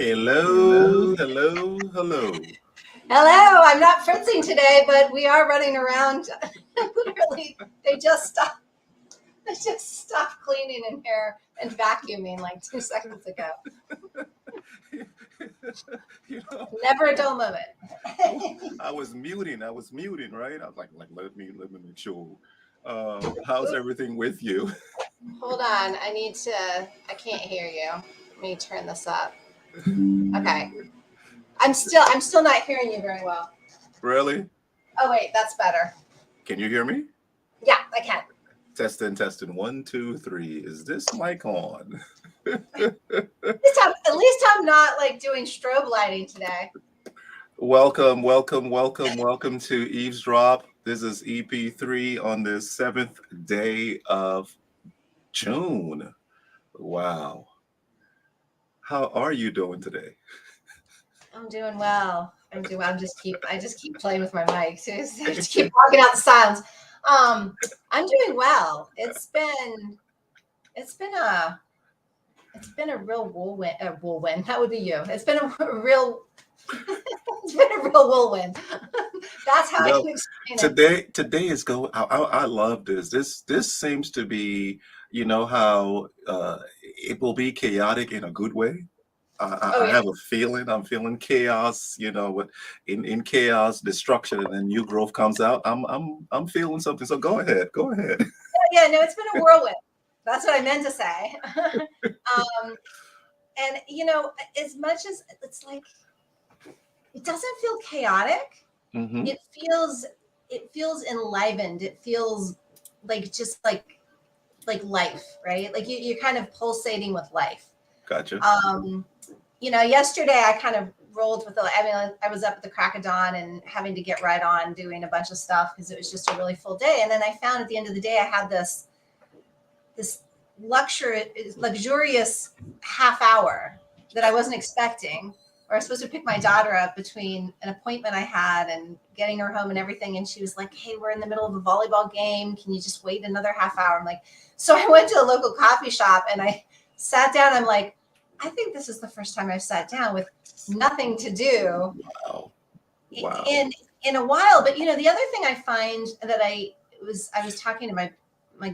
Hello, hello, hello. Hello, I'm not fritzing today, but we are running around. Literally, they just stopped cleaning in here and vacuuming like 2 seconds ago. you know, Never a dull moment. I was muting, right? I was like, let me make sure. How's everything with you? Hold on, I can't hear you. Let me turn this up. Okay. I'm still not hearing you very well. Really? Oh wait, that's better. Can you hear me? Yeah, I can. Testing, testing. One, two, three. Is this mic on? At least I'm not like doing strobe lighting today. Welcome, welcome, welcome, welcome to Eavesdrop. This is EP3 on the seventh day of June. Wow. How are you doing today? I'm doing well. I just keep playing with my mic too. So I just keep walking out the sounds. I'm doing well. It's been a real whirlwind. Whirlwind. That would be you. It's been a real it's been a real whirlwind. That's how You I know, can explain it. today is go. I love this. This seems to be, how it will be chaotic in a good way. Oh I yeah, have a feeling. I'm feeling chaos. In chaos, destruction, and then new growth comes out. I'm feeling something. So go ahead. Go ahead. yeah. No, it's been a whirlwind. That's what I meant to say. And as much as it's like, it doesn't feel chaotic. Hmm. It feels enlivened. It feels like just like life, right? Like you're kind of pulsating with life. Gotcha. Um, Yesterday I kind of rolled with I mean, I was up at the crack of dawn and having to get right on doing a bunch of stuff because it was just a really full day. And then I found at the end of the day I had this luxurious half hour that I wasn't expecting. Or I was supposed to pick my daughter up between an appointment I had and getting her home and everything. And she was like, "Hey, we're in the middle of a volleyball game. Can you just wait another half hour?" I'm like, so I went to a local coffee shop and I sat down. I'm like, I think this is the first time I've sat down with nothing to do Wow. Wow. in a while. But the other thing I find that I was talking to my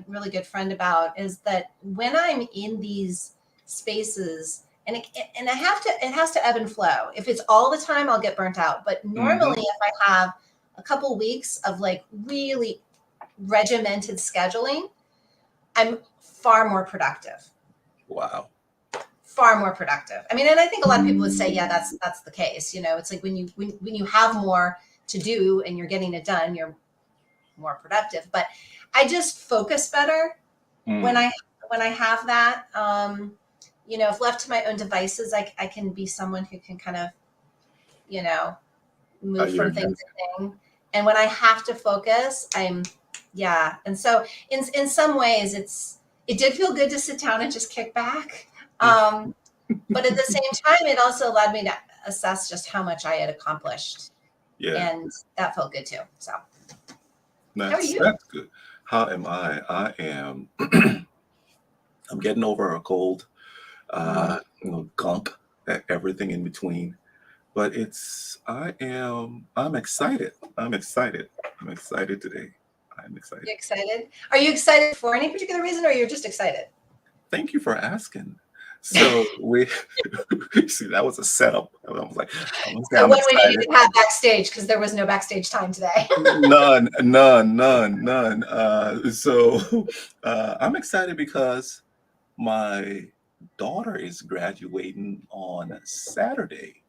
really good friend about is that when I'm in these spaces, and it has to ebb and flow. If it's all the time, I'll get burnt out. But Hmm. normally, if I have a couple weeks of like really regimented scheduling, I'm far more productive. Wow. Far more productive. I mean, and I think a lot of people would say, yeah, that's the case. It's like when you have more to do and you're getting it done, you're more productive. But I just focus better when Mm. I have that. If left to my own devices, I can be someone who can kind of you know I move hear from you. thing to thing. And when I have to focus, yeah. And so in some ways, it did feel good to sit down and just kick back. Um, but at the same time, it also allowed me to assess just how much I had accomplished, Yeah. and that felt good too. So, how are That's you? that's good. How am I? I am. I'm getting over a cold. Mm. Gunk, everything in between. But I'm excited. I'm excited. I'm excited today. I'm excited. You excited? Are you excited for any particular reason, or you're just excited? Thank you for asking. So we see that was a setup. I was like, I'm gonna say So I'm when we didn't excited. even have backstage because there was no backstage time today. None, none, none, none. I'm excited because my daughter is graduating on Saturday,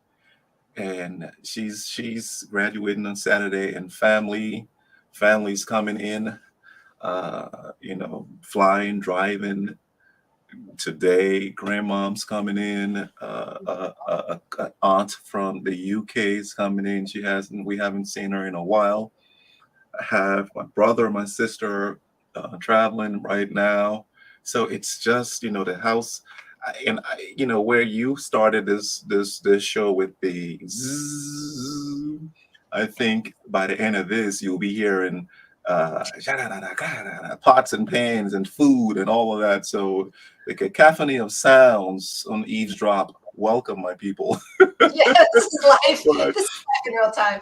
and she's graduating on Saturday, and family's coming in. Flying, driving today. Grandmom's coming in. Aunt from the UK is coming in. We haven't seen her in a while. I have my brother, my sister traveling right now. So it's just the house, where you started this show with the zzz, I think by the end of this you'll be hearing pots and pans and food and all of that. So the cacophony of sounds on eavesdrop welcome, my people. Yeah, this is life. But This is life in real time.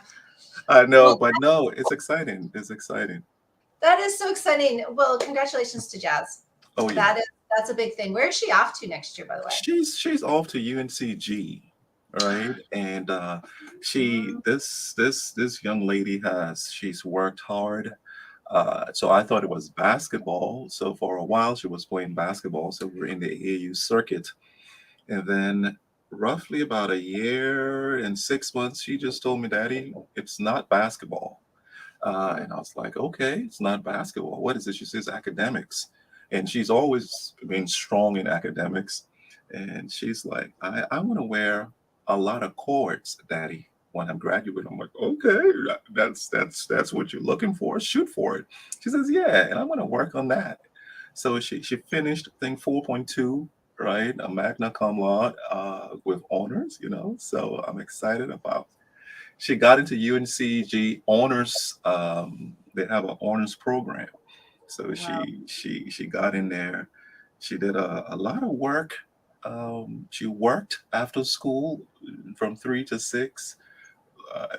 I know, Well, but no, it's exciting. It's exciting. that is so exciting. Well, congratulations to Jazz. Oh yeah. That's a big thing. Where is she off to next year, by the way? She's off to UNCG, right? And she Mm, this young lady has she's worked hard. So I thought it was basketball. So for a while she was playing basketball. So we're in the AAU circuit, and then roughly about a year and 6 months, she just told me, "Daddy, it's not basketball." And I was like, okay, it's not basketball. What is it? She says academics. And she's always been strong in academics. And she's like, I want to wear a lot of cords, Daddy, when I'm graduating. I'm like, okay, that's what you're looking for. Shoot for it. She says, yeah, and I want to work on that. So she finished, I think, 4.2, right? A magna cum laude with honors, So I'm excited about she got into UNCG honors. They have an honors program, so wow. she got in there. She did a lot of work. She worked after school from 3 to 6.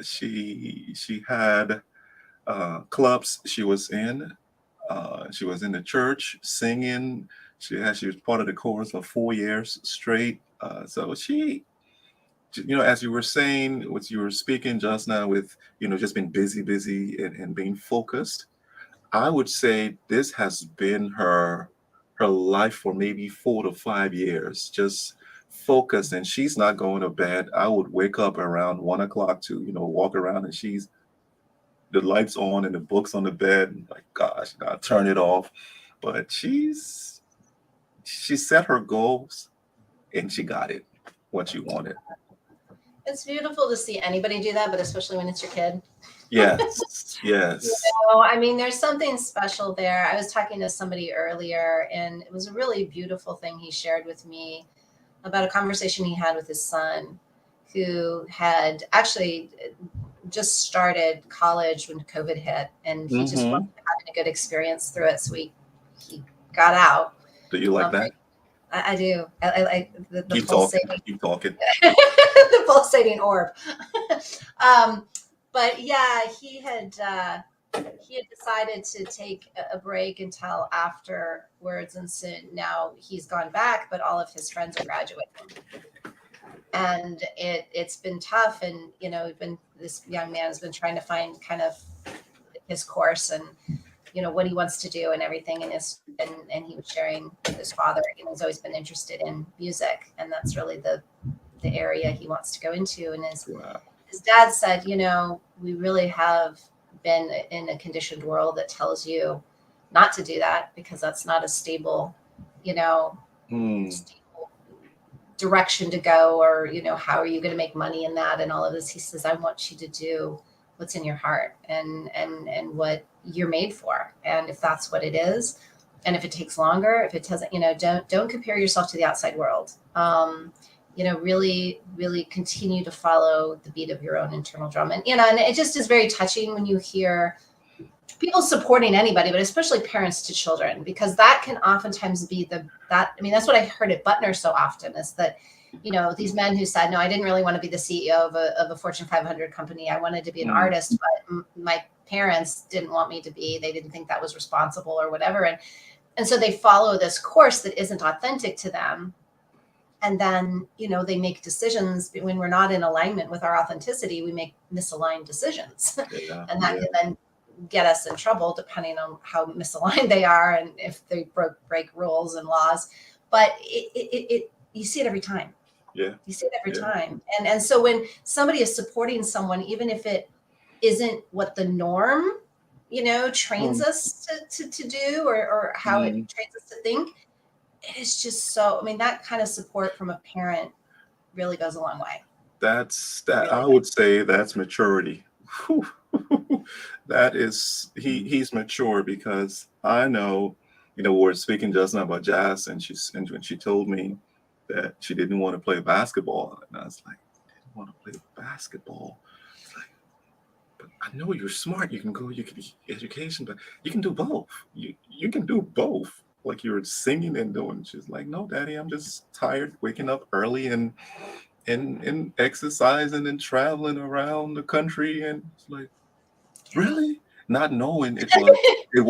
She had clubs she was in. She was in the church singing. She was part of the chorus for 4 years straight. So as you were saying, what you were speaking just now with, just being busy and being focused, I would say this has been her life for maybe 4 to 5 years, just focused. And she's not going to bed. I would wake up around 1 o'clock to, walk around, and she's the lights on and the books on the bed. And like, gosh, I turn it off. But she set her goals and she got it, what she wanted. It's beautiful to see anybody do that, but especially when it's your kid. Yes, yes. I mean, there's something special there. I was talking to somebody earlier, and it was a really beautiful thing he shared with me about a conversation he had with his son, who had actually just started college when COVID hit, and he just Hmm. wasn't having a good experience through it. So he got out. Do you like Um, that? I do. I like the Keep talking. pulsating, Keep talking. the pulsating orb. um, but yeah, he had decided to take a break until afterwards, and so now he's gone back. But all of his friends are graduating, and it's been tough. And been this young man has been trying to find kind of his course and what he wants to do and everything. And he was sharing with his father. He's always been interested in music, and that's really the area he wants to go into. And Wow. his dad said, we really have been in a conditioned world that tells you not to do that because that's not a stable, you know, Hmm. stable direction to go, or how are you going to make money in that and all of this. He says, I want you to do what's in your heart and what you're made for, and if that's what it is, and if it takes longer, if it doesn't, don't compare yourself to the outside world. Really continue to follow the beat of your own internal drum. And it just is very touching when you hear people supporting anybody, but especially parents to children, because that can oftentimes be that's what I heard at Butner so often, is that these men who said, no, I didn't really want to be the CEO of a Fortune 500 company. I wanted to be an Hmm. artist, but my parents didn't want me to be. They didn't think that was responsible or whatever, and so they follow this course that isn't authentic to them. And then they make decisions when we're not in alignment with our authenticity. We make misaligned decisions, Yeah. and that Yeah. can then get us in trouble depending on how misaligned they are and if they break rules and laws. But you see it every time. Yeah. You see it every Yeah. time. And so when somebody is supporting someone, even if it isn't what the norm trains Hmm. us to do, or how it Hmm. trains us to think, it is just so, that kind of support from a parent really goes a long way. That's It that. really I does. would say that's maturity. Whew. That is he's mature because I know, we're speaking just now about jazz, and when she told me that she didn't want to play basketball, and I was like, didn't want to play basketball. It's like, but I know you're smart. You can go. You can education, but you can do both. You can do both. like you were singing and doing. She's like, no, Daddy, I'm just tired waking up early and exercising and traveling around the country. And it's like, really? Not knowing it was it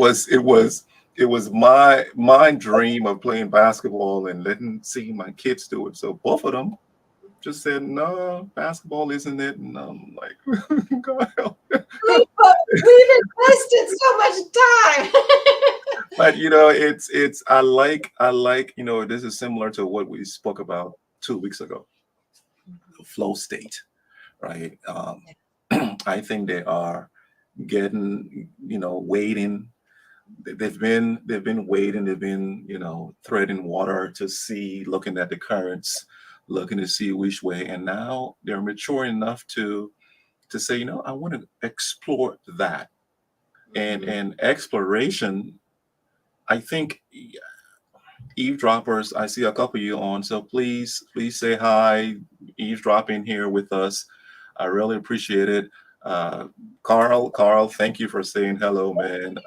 was it was my dream of playing basketball and letting see my kids do it. So both of them just said, no, basketball isn't it. And I'm like, God help. We've invested so much time. But it's I like this is similar to what we spoke about 2 weeks ago, the flow state, right? I think they are getting waiting. They've been waiting. They've been threading water to see, looking at the currents, looking to see which way. And now they're mature enough to say, I want to explore that. And exploration, I think, eavesdroppers, I see a couple of you on, so please say hi, eavesdrop in here with us. I really appreciate it. uh Carl, thank you for saying hello, man.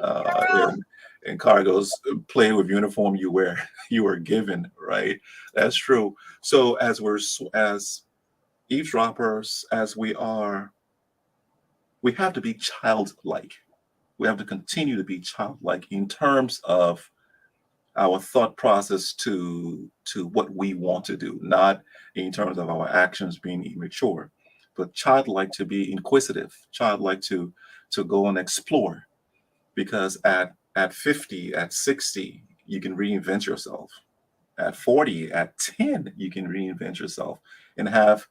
And Carl goes, play with uniform you wear. You were given, right? That's true. So as eavesdroppers, as we are, we have to be childlike. We have to continue to be childlike in terms of our thought process to what we want to do, not in terms of our actions being immature, but childlike, to be inquisitive, childlike to go and explore. Because at 50, at 60, you can reinvent yourself. At 40, at 10, you can reinvent yourself and have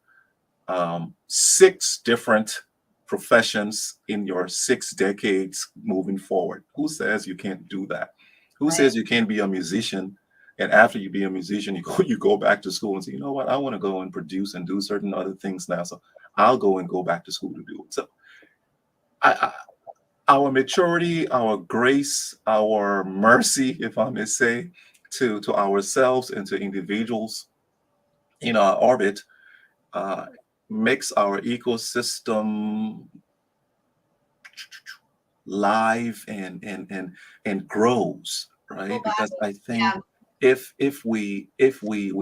six different professions in your 6 decades moving forward. Who says you can't do that? Who Right. says you can't be a musician? And after you be a musician, you go back to school and say, you know what, I want to go and produce and do certain other things now. So I'll go back to school to do it. So I our maturity, our grace, our mercy, if I may say, to ourselves and to individuals in our orbit, uh, makes our ecosystem live and grows, Full right? Because body. I think Yeah. if we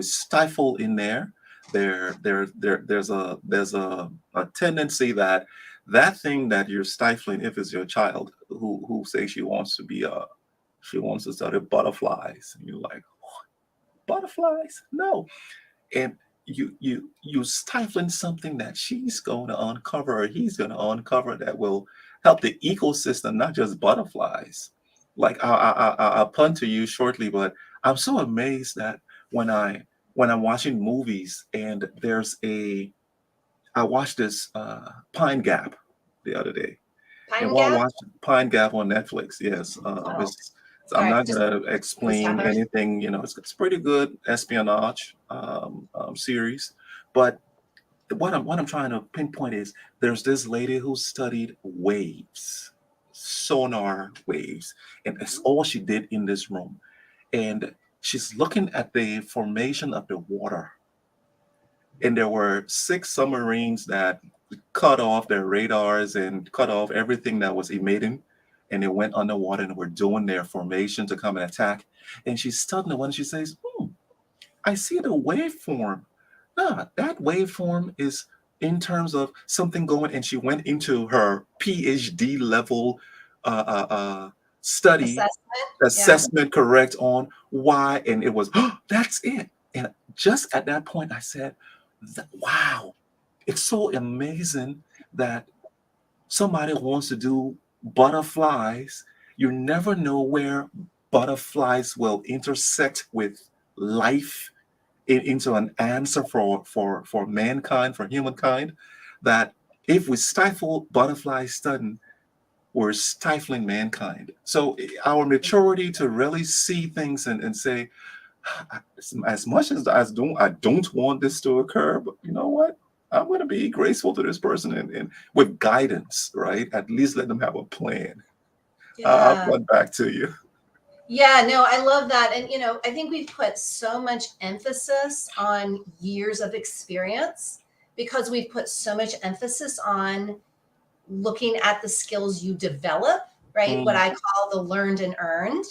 stifle in there's a tendency that that thing that you're stifling, if it's your child who says she wants to study butterflies, and you're like, butterflies? No. And you stifling something that she's going to uncover, or he's going to uncover, that will help the ecosystem, not just butterflies. Like I'll pun to you shortly, but I'm so amazed that when I'm watching movies, and I watched this Pine Gap the other day. And Pine while Gap. watching Pine Gap on Netflix, yes, Oh, I'm sorry. not Just gonna was explain gathered. anything. It's pretty good espionage series. But what I'm trying to pinpoint is, there's this lady who studied waves, sonar waves, and that's all she did in this room. And she's looking at the formation of the water, and there were six submarines that cut off their radars and cut off everything that was emitting, and they went underwater and were doing their formation to come and attack. And she's studying the one. She says, I see the waveform. That waveform is in terms of something going. And she went into her PhD level uh, uh, uh, study, Assessment. Yeah. assessment, correct, on why. And it was, that's it. And just at that point, I said, wow, it's so amazing that somebody wants to do butterflies. You never know where butterflies will intersect with life, into an answer for mankind, for humankind. That if we stifle butterfly studying, we're stifling mankind. So our maturity to really see things and say, as much as I don't want this to occur, but you know what? I'm going to be graceful to this person, and with guidance, right? At least let them have a plan. I'll Yeah. run back to you. Yeah, no, I love that. And, I think we've put so much emphasis on years of experience because we've put so much emphasis on looking at the skills you develop, right? What Mm, I call the learned and earned,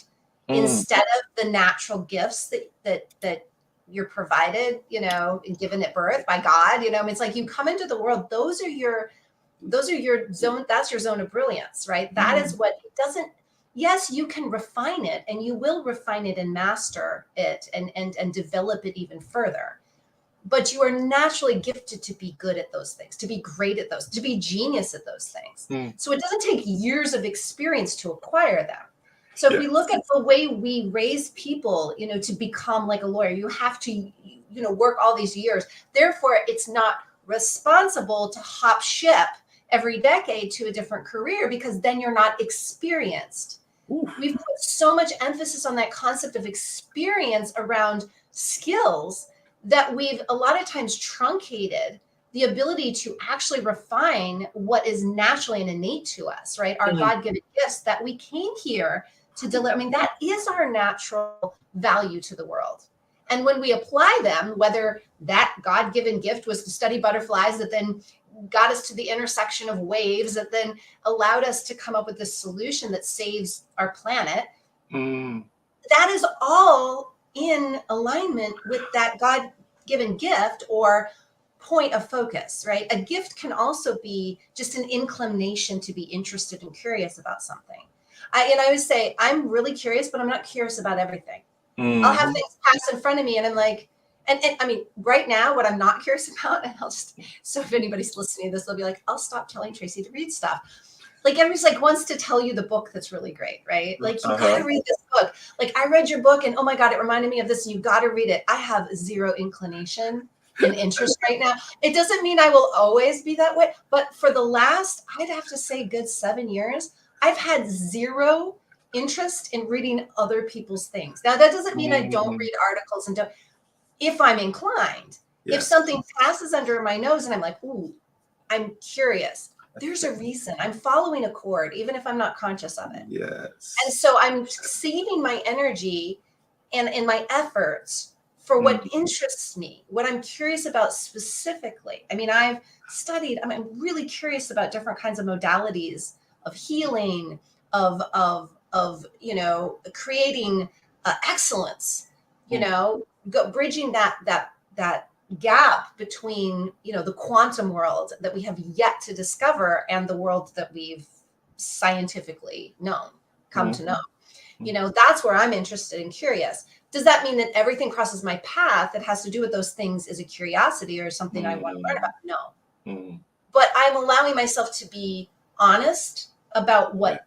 mm, instead of the the natural gifts that you're provided, and given at birth by God. I mean, it's like you come into the world, those are your zone, that's your zone of brilliance, right? That is what it doesn't, yes, you can refine it, and you will refine it and master it and develop it even further. But you are naturally gifted to be good at those things, to be great at those, to be genius at those things. So it doesn't take years of experience to acquire them. So if we look at the way we raise people, to become like a lawyer, you have to, work all these years. Therefore, it's not responsible to hop ship every decade to a different career, because then you're not experienced. We've put so much emphasis on that concept of experience around skills that we've a lot of times truncated the ability to actually refine what is naturally and innate to us, right? Our God-given gifts that we came here to deliver. I mean, that is our natural value to the world. And when we apply them, whether that God-given gift was to study butterflies that then got us to the intersection of waves that then allowed us to come up with this solution that saves our planet, that is all in alignment with that God-given gift or point of focus, right? A gift can also be just an inclination to be interested and curious about something. I always say, I'm really curious, but I'm not curious about everything. I'll have things pass in front of me and I'm like, and I mean, right now, what I'm not curious about, and I'll just, so if anybody's listening to this, they'll be like, I'll stop telling Traci to read stuff. Like everybody's like wants to tell you the book that's really great, right? Like you gotta read this book. Like I read your book and oh my God, it reminded me of this. You gotta read it. I have zero inclination and interest right now. It doesn't mean I will always be that way, but for the last, I'd have to say good 7 years, I've had zero interest in reading other people's things. Now that doesn't mean I don't read articles and don't, if I'm inclined, if something passes under my nose and I'm like, ooh, I'm curious. There's a reason. I'm following a chord, even if I'm not conscious of it. Yes. And so I'm saving my energy and my efforts for what interests me, what I'm curious about specifically. I mean, I'm really curious about different kinds of modalities of healing, of creating excellence, bridging that gap between the quantum world that we have yet to discover and the world that we've scientifically come to know. That's where I'm interested and curious. Does that mean that everything crosses my path that has to do with those things is a curiosity or something I want to learn about? No. But I'm allowing myself to be honest about what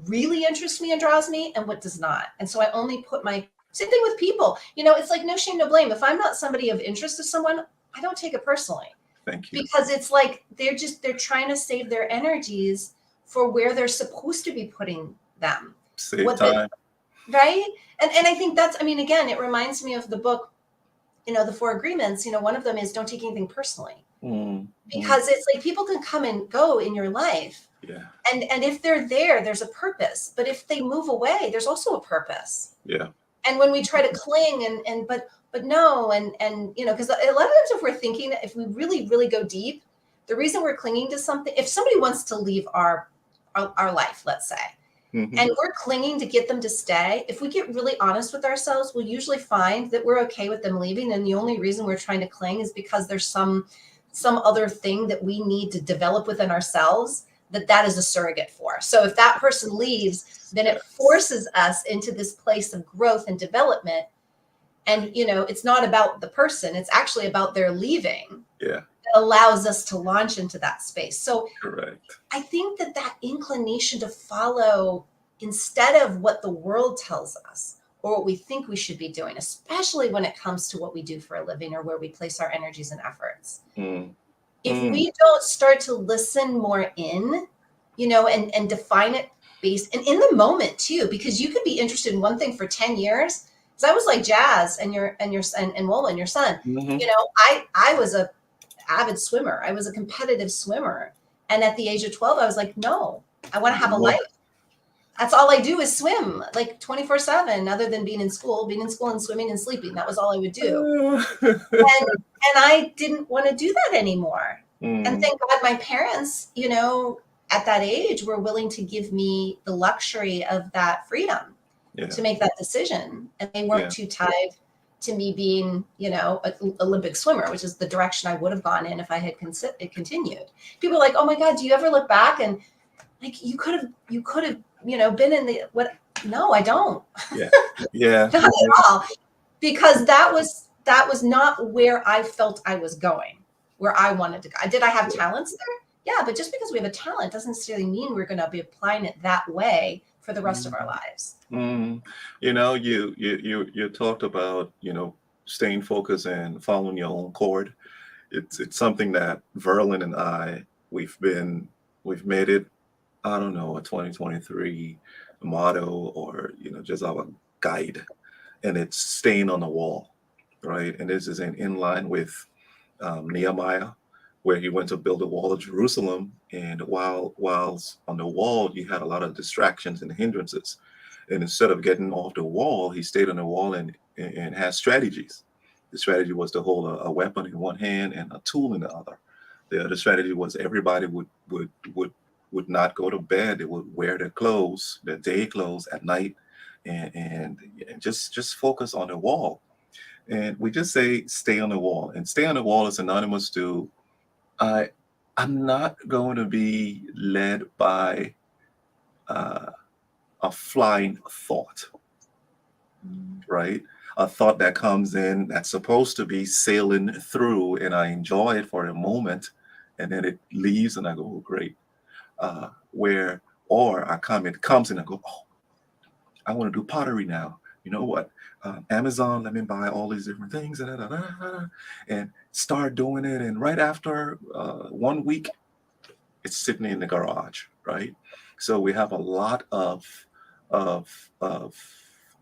really interests me and draws me and what does not. And so I only put same thing with people. It's like no shame, no blame. If I'm not somebody of interest to someone, I don't take it personally. Thank you. Because it's like they're trying to save their energies for where they're supposed to be putting them. Save time. Right? And I think again, it reminds me of the book, the 4 Agreements. One of them is don't take anything personally. Because it's like people can come and go in your life. Yeah. And if they're there, there's a purpose. But if they move away, there's also a purpose. Yeah. And when we try to cling but no, and because a lot of times if we're thinking, if we really, really go deep, the reason we're clinging to something, if somebody wants to leave our life, let's say, and we're clinging to get them to stay, if we get really honest with ourselves, we'll usually find that we're okay with them leaving. And the only reason we're trying to cling is because there's some other thing that we need to develop within ourselves that is a surrogate for. So if that person leaves, then it forces us into this place of growth and development. And, it's not about the person, it's actually about their leaving. Yeah. That allows us to launch into that space. So correct. I think that inclination to follow instead of what the world tells us or what we think we should be doing, especially when it comes to what we do for a living or where we place our energies and efforts. If we don't start to listen more in, and define it based and in the moment too, because you could be interested in one thing for 10 years. Because I was like Jazz and Wulwyn, your son. I was a avid swimmer. I was a competitive swimmer. And at the age of 12, I was like, no, I want to have a life. That's all I do is swim like 24/7, other than being in school and swimming and sleeping. That was all I would do. And I didn't want to do that anymore. And thank God my parents, at that age were willing to give me the luxury of that freedom. Yeah. to make that decision, and they weren't Yeah. too tied to me being, you know, an Olympic swimmer, which is the direction I would have gone in if I had continued. People are like, oh my God, do you ever look back and like you could have, you know, been in the what? No, I don't. Yeah. Yeah. Not at all, because that was not where I felt I was going, where I wanted to go. Did I have talents there? Yeah, but just because we have a talent doesn't necessarily mean we're going to be applying it that way for the rest of our lives. Mm. You know, you talked about, you know, staying focused and following your own chord. It's something that Verlin and I we've made it, I don't know, a 2023 motto, or you know, just our guide, and it's staying on the wall, right? And this is in line with Nehemiah, where he went to build the wall of Jerusalem, and whilst on the wall, you had a lot of distractions and hindrances, and instead of getting off the wall, he stayed on the wall and had strategies. The strategy was to hold a weapon in one hand and a tool in the other. The other strategy was everybody would not go to bed. They would wear their clothes, their day clothes at night, and just focus on the wall. And we just say stay on the wall. And stay on the wall is synonymous to I I'm not going to be led by uh, a flying thought, right? A thought that comes in that's supposed to be sailing through, and I enjoy it for a moment, and then it leaves, and I go, oh, great. Where or it comes in, and I go, oh, I want to do pottery now. You know what? Amazon, let me buy all these different things, and start doing it. And right after 1 week, it's sitting in the garage, right? So we have a lot of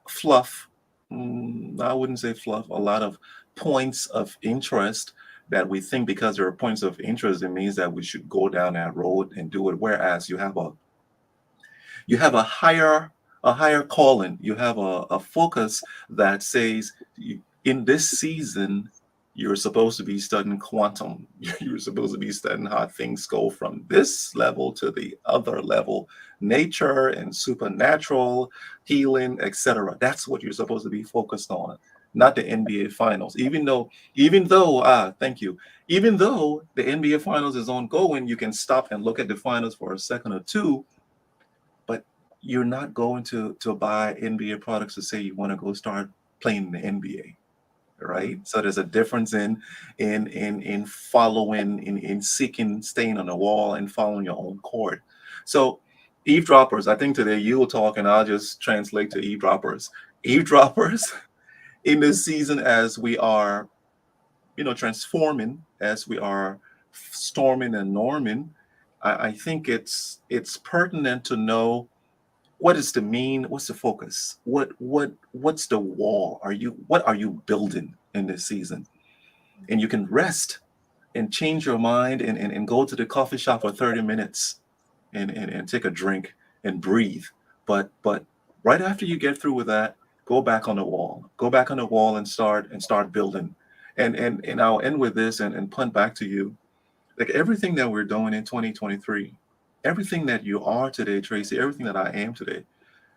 fluff. I wouldn't say fluff. A lot of points of interest that we think because there are points of interest, it means that we should go down that road and do it. Whereas you have a higher calling. You have a focus that says in this season you're supposed to be studying quantum. You're supposed to be studying how things go from this level to the other level, nature and supernatural healing, etc. That's what you're supposed to be focused on, not the NBA finals. Thank you, even though the NBA finals is ongoing, you can stop and look at the finals for a second or two, but you're not going to buy NBA products to say you want to go start playing in the NBA, right? So there's a difference in following, in seeking, staying on the wall and following your own chord. So eavesdroppers, I think today you will talk and I'll just translate to eavesdroppers. Eavesdroppers in this season, as we are, you know, transforming, as we are storming and norming, I think it's pertinent to know what is the mean, what's the focus, what's the wall, what are you building in this season. And you can rest and change your mind and go to the coffee shop for 30 minutes and take a drink and breathe, but right after you get through with that, go back on the wall and start building. And I'll end with this and punt back to you. Like everything that we're doing in 2023, everything that you are today, Traci, everything that I am today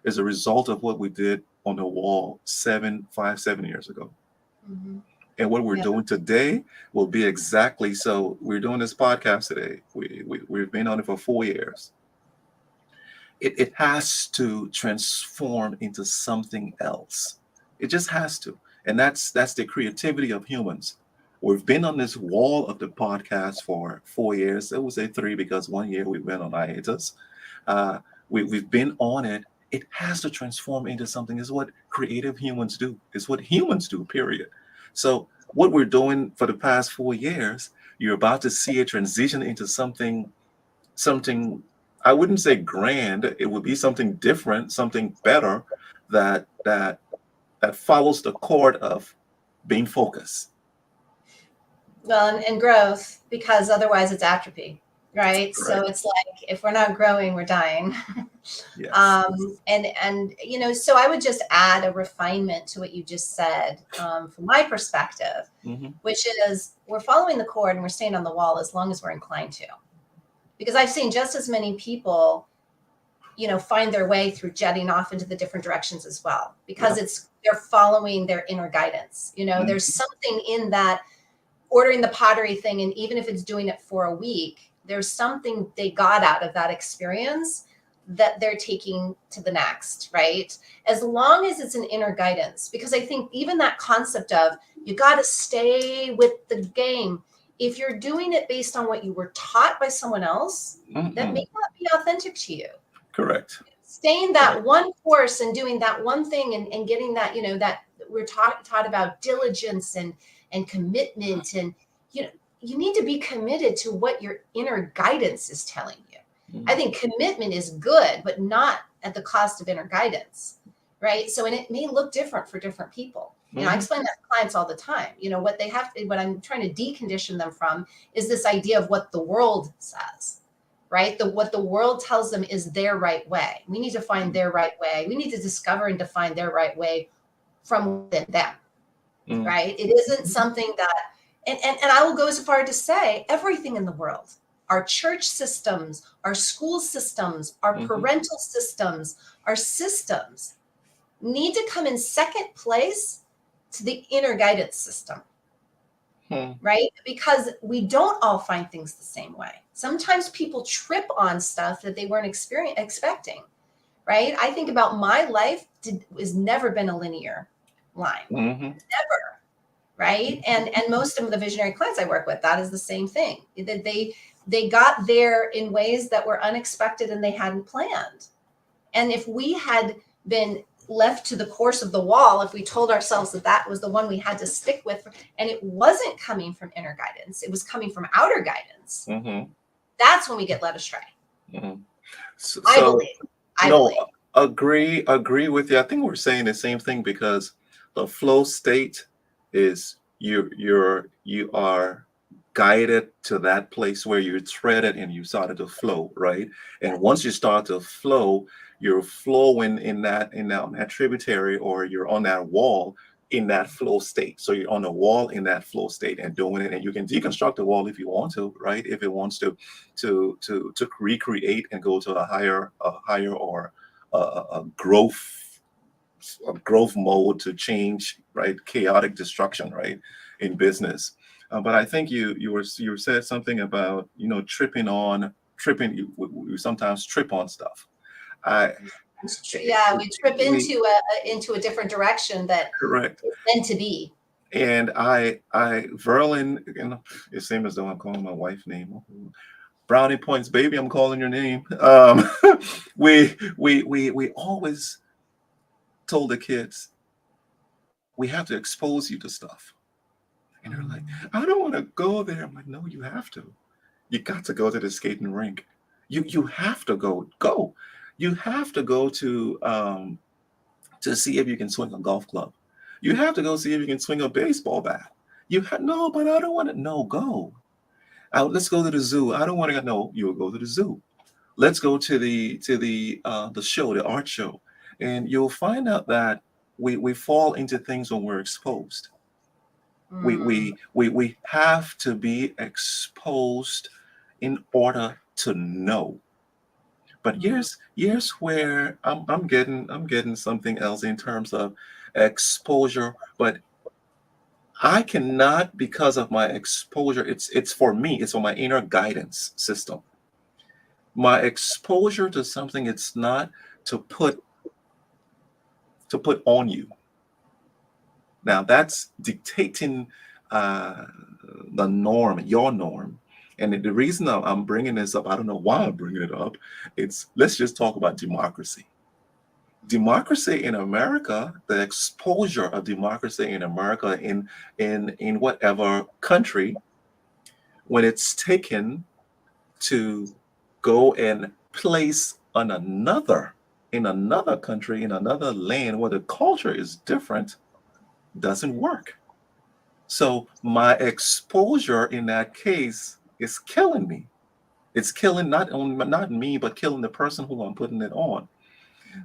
is a result of what we did on the wall 7 years ago. Mm-hmm. And what we're Yeah. doing today will be exactly so. We're doing this podcast today. We've been on it for 4 years. It has to transform into something else. It just has to. And that's the creativity of humans. We've been on this wall of the podcast for 4 years. I would say three because 1 year we went on hiatus. Uh, we've been on it. It has to transform into something. It's what creative humans do. It's what humans do, period. So what we're doing for the past 4 years, you're about to see it transition into something I wouldn't say grand. It would be something different, something better that follows the chord of being focused. Well, and growth, because otherwise it's atrophy, right? So Correct. it's like if we're not growing, we're dying. Yes. And you know, so I would just add a refinement to what you just said, from my perspective, Hmm. which is we're following the cord and we're staying on the wall as long as we're inclined to. Because I've seen just as many people, find their way through jetting off into the different directions as well, because Yeah. they're following their inner guidance. There's Mhm. something in that ordering the pottery thing, and even if it's doing it for a week, there's something they got out of that experience that they're taking to the next, right? As long as it's an inner guidance, because I think even that concept of you got to stay with the game, if you're doing it based on what you were taught by someone else, that may Mm-mm. not be authentic to you. Correct. Staying Correct. that one course and doing that one thing, and getting that, that we're taught about diligence and commitment, and you know you need to be committed to what your inner guidance is telling you. I Mhm. think commitment is good, but not at the cost of inner guidance, right? So, and it may look different for different people. I Mhm. explain that to clients all the time. What I'm trying to decondition them from is this idea of what the world says, right? What the world tells them is their right way. We need to find their right way. We need to discover and define their right way from within them, Mhm. right? It isn't something that, and I will go so far to say everything in the world, our church systems, our school systems, our Mhm. parental systems, our systems need to come in second place to the inner guidance system, Mhm. right? Because we don't all find things the same way. Sometimes people trip on stuff that they weren't expecting, right? I think about my life has never been a linear line, Mhm. never, right? And most of the visionary clients I work with, that is the same thing. That they got there in ways that were unexpected and they hadn't planned. And if we had been left to the course of the wall, if we told ourselves that that was the one we had to stick with, and it wasn't coming from inner guidance, it was coming from outer guidance, Mhm. that's when we get led astray. Mhm. So, I so believe. I no, believe. agree with you. I think we're saying the same thing because the flow state is you are guided to that place where you're threaded and you started to flow, right? And once you start to flow, you're flowing in that tributary, or you're on that wall in that flow state. So you're on the wall in that flow state and doing it, and you can deconstruct the wall if you want to, right? If it wants to recreate and go to a higher or a growth mode to change, right? Chaotic destruction, right? In business. But I think you said something about tripping. You sometimes trip on stuff. I Yeah, we trip we into a different direction that correct. is meant to be. And Verlin, it seems as though I'm calling my wife's name. Brownie points, baby. I'm calling your name. We always told the kids we have to expose you to stuff, and they're like, I don't want to go there. I'm like, no, you have to. You got to go to the skating rink. You have to go. You have to go to see if you can swing a golf club. You have to go see if you can swing a baseball bat. No, but I don't want to. No, go. Let's go to the zoo. I don't want to. No, you'll go to the zoo. Let's go to the show, the art show, and you'll find out that we fall into things when we're exposed. We Mm. we we we have to be exposed in order to know. But Mm. here's where I'm getting something else in terms of exposure. But I cannot, because of my exposure. It's for me. It's for my inner guidance system. My exposure to something. It's not to put on you. Now that's dictating uh, the norm, your norm. And the reason I'm bringing this up, I don't know why I'm bringing it up. It's let's just talk about democracy. Democracy in America, the exposure of democracy in America, in whatever country, when it's taken to go and place on another country, in another land where the culture is different, doesn't work. So my exposure in that case is killing me. It's killing not me, but killing the person who I'm putting it on.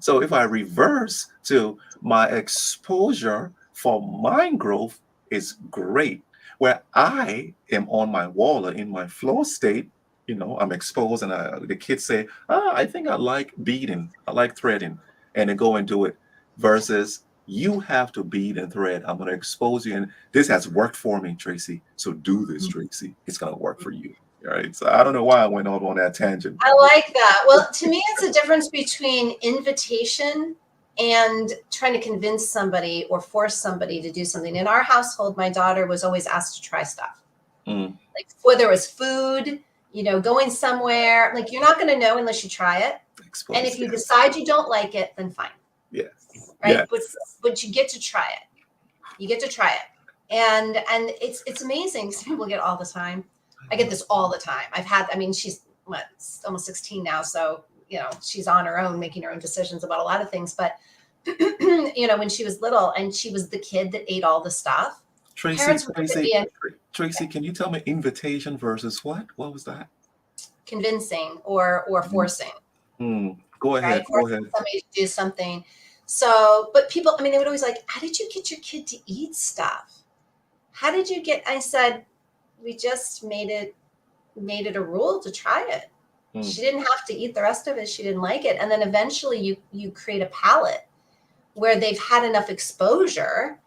So if I reverse to my exposure for mind growth is great, where I am on my wall or in my flow state, I'm exposed, and the kids say, I think I like beading, I like threading, and then go and do it. Versus you have to bead and thread. I'm going to expose you, and this has worked for me, Tracy. So do this, Tracy. It's going to work for you. All right. So I don't know why I went on that tangent, I but like that. Well, to me, it's a difference between invitation and trying to convince somebody or force somebody to do something. In our household, my daughter was always asked to try stuff. mm, Like whether it was food, going somewhere, like you're not going to know unless you try it. And expose. if you Yes. decide you don't like it, then fine. Yes. Right. Yes. But you get to try it. You get to try it. And it's amazing because people get all the time. I get this all the time. She's what, almost 16 now. So, she's on her own, making her own decisions about a lot of things. But, when she was little and she was the kid that ate all the stuff, Tracy, parents would look at Tracy, me and Tracy, can you tell me invitation versus what? What was that? convincing or Mm, forcing, Go ahead. right? Go Forcing ahead. somebody to do something. So, but people, they would always like, how did you get your kid to eat stuff? How did you get, I said, we just made it a rule to try it. Mm, She didn't have to eat the rest of it. She didn't like it. And then eventually you create a palate where they've had enough exposure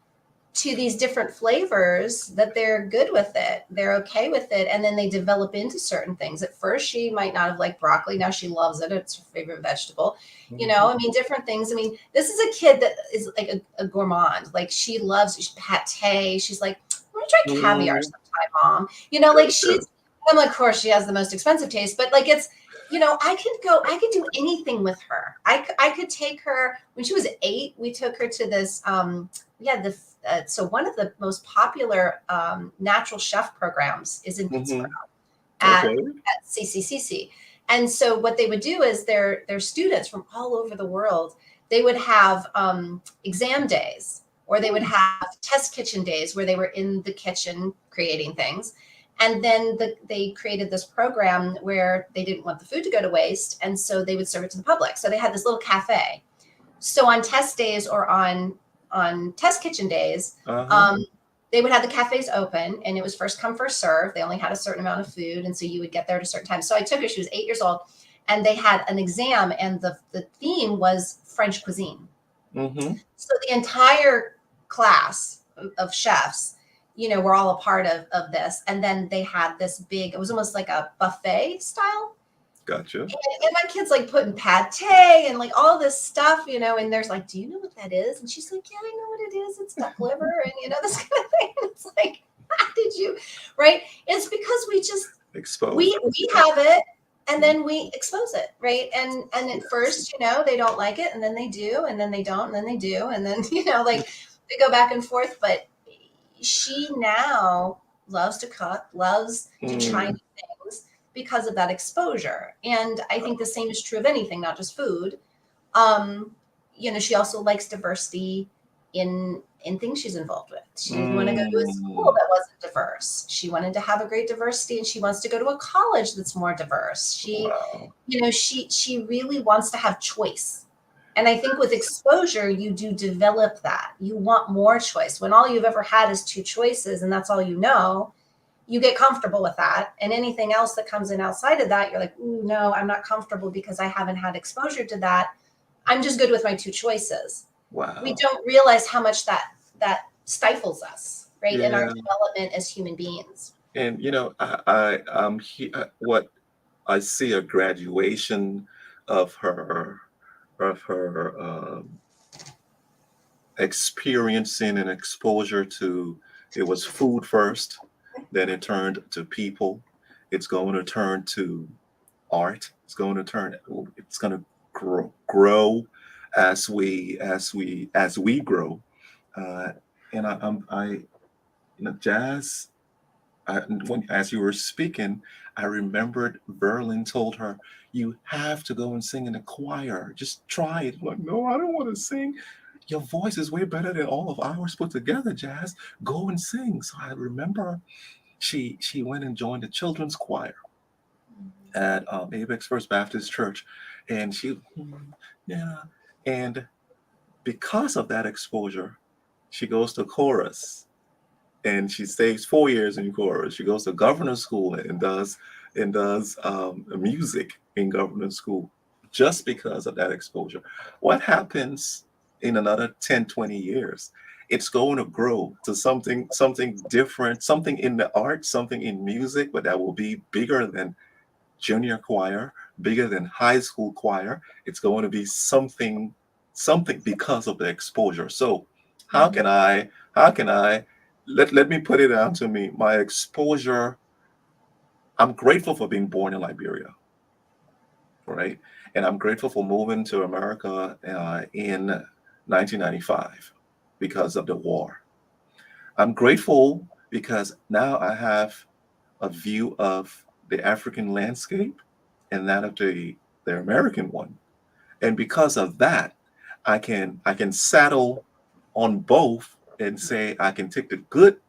to these different flavors that they're good with it. They're okay with it. And then they develop into certain things. At first, she might not have liked broccoli. Now she loves it. It's her favorite vegetable. mhm. Different things. This is a kid that is like a gourmand. Like she loves pate. She's like, I want to try caviar Mm, sometime, mom. Like gotcha. I'm like, of course she has the most expensive taste, but like I could do anything with her. I could take her when she was 8. We took her to this, so one of the most popular natural chef programs is in Pittsburgh Hmm. at, Okay. at CCCC. And so what they would do is their students from all over the world, they would have exam days, or they would Mm, have test kitchen days where they were in the kitchen creating things. And then they created this program where they didn't want the food to go to waste. And so they would serve it to the public. So they had this little cafe. So on test days or on test kitchen days, uh-huh. um, they would have the cafes open, and it was first come first serve. They only had a certain amount of food, and so you would get there at a certain time. So I took her; she was 8 years old, and they had an exam, and the theme was French cuisine. Hmm. So the entire class of chefs, were all a part of this, and then they had this big. It was almost like a buffet style, Gotcha. and my kid's like putting pate and like all this stuff, and there's like, do you know what that is? And she's like, yeah, I know what it is. It's duck liver, and this kind of thing. It's like, how did you, right? It's because Exposure. we Yeah. have it, and then we expose it, right? And at Yes. first, they don't like it, and then they do, and then they don't, and then they do, and then like they go back and forth. But she now loves to cook, loves to try Mm, new things because of that exposure. And I think the same is true of anything, not just food. Um, she also likes diversity in things she's involved with. She didn't want to go to a school mm. that wasn't diverse. She wanted to have a great diversity, and she wants to go to a college that's more diverse. Wow. She really wants to have choice. And I think with exposure, you do develop that. You want more choice. When all you've ever had is two choices and that's all you get comfortable with that. And anything else that comes in outside of that, you're like, ooh, no, I'm not comfortable because I haven't had exposure to that. I'm just good with my two choices. We Wow. don't realize how much that stifles us, right, in our Yeah. development as human beings. And what I see a graduation of her experiencing and exposure to, it was food first, then it turned to people. It's going to turn to art. It's going to grow as we grow. Uh, and jazz. As you were speaking, I remembered Verlin told her, "You have to go and sing in a choir. Just try it." I'm like, no, I don't want to sing. Your voice is way better than all of ours put together, Jazz. Go and sing. So I remember she went and joined the children's choir at Apex First Baptist Church, and yeah, and because of that exposure, she goes to chorus, and she stays 4 years in chorus. She goes to governor's school and does and does music in government school just because of that exposure. What happens in another 10, 20 years? It's going to grow to something different, something in the arts, something in music, but that will be bigger than junior choir, bigger than high school choir. It's going to be something because of the exposure. So how can Mhm. I let me put it down to me. My exposure, I'm grateful for being born in Liberia, right? And I'm grateful for moving to America in 1995 because of the war. I'm grateful because now I have a view of the African landscape and that of the American one. And because of that, I can saddle on both and say I can take the good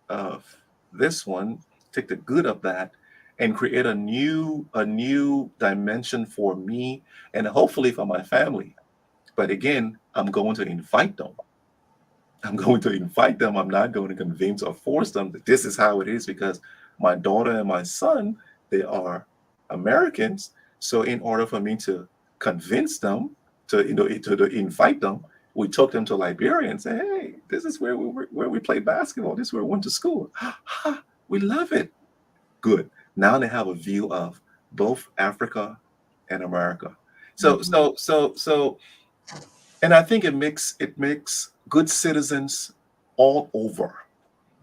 of this one, take the good of that, and create a new dimension for me and hopefully for my family. But again, I'm going to invite them. I'm going to invite them. I'm not going to convince or force them that this is how it is because my daughter and my son, they are Americans. So in order for me to convince them to invite them, we took them to Liberia and say, hey, this is where we play basketball. This is where we went to school. Ha, we love it. Good. Now they have a view of both Africa and America. So Mhm. so so so and I think it makes good citizens all over.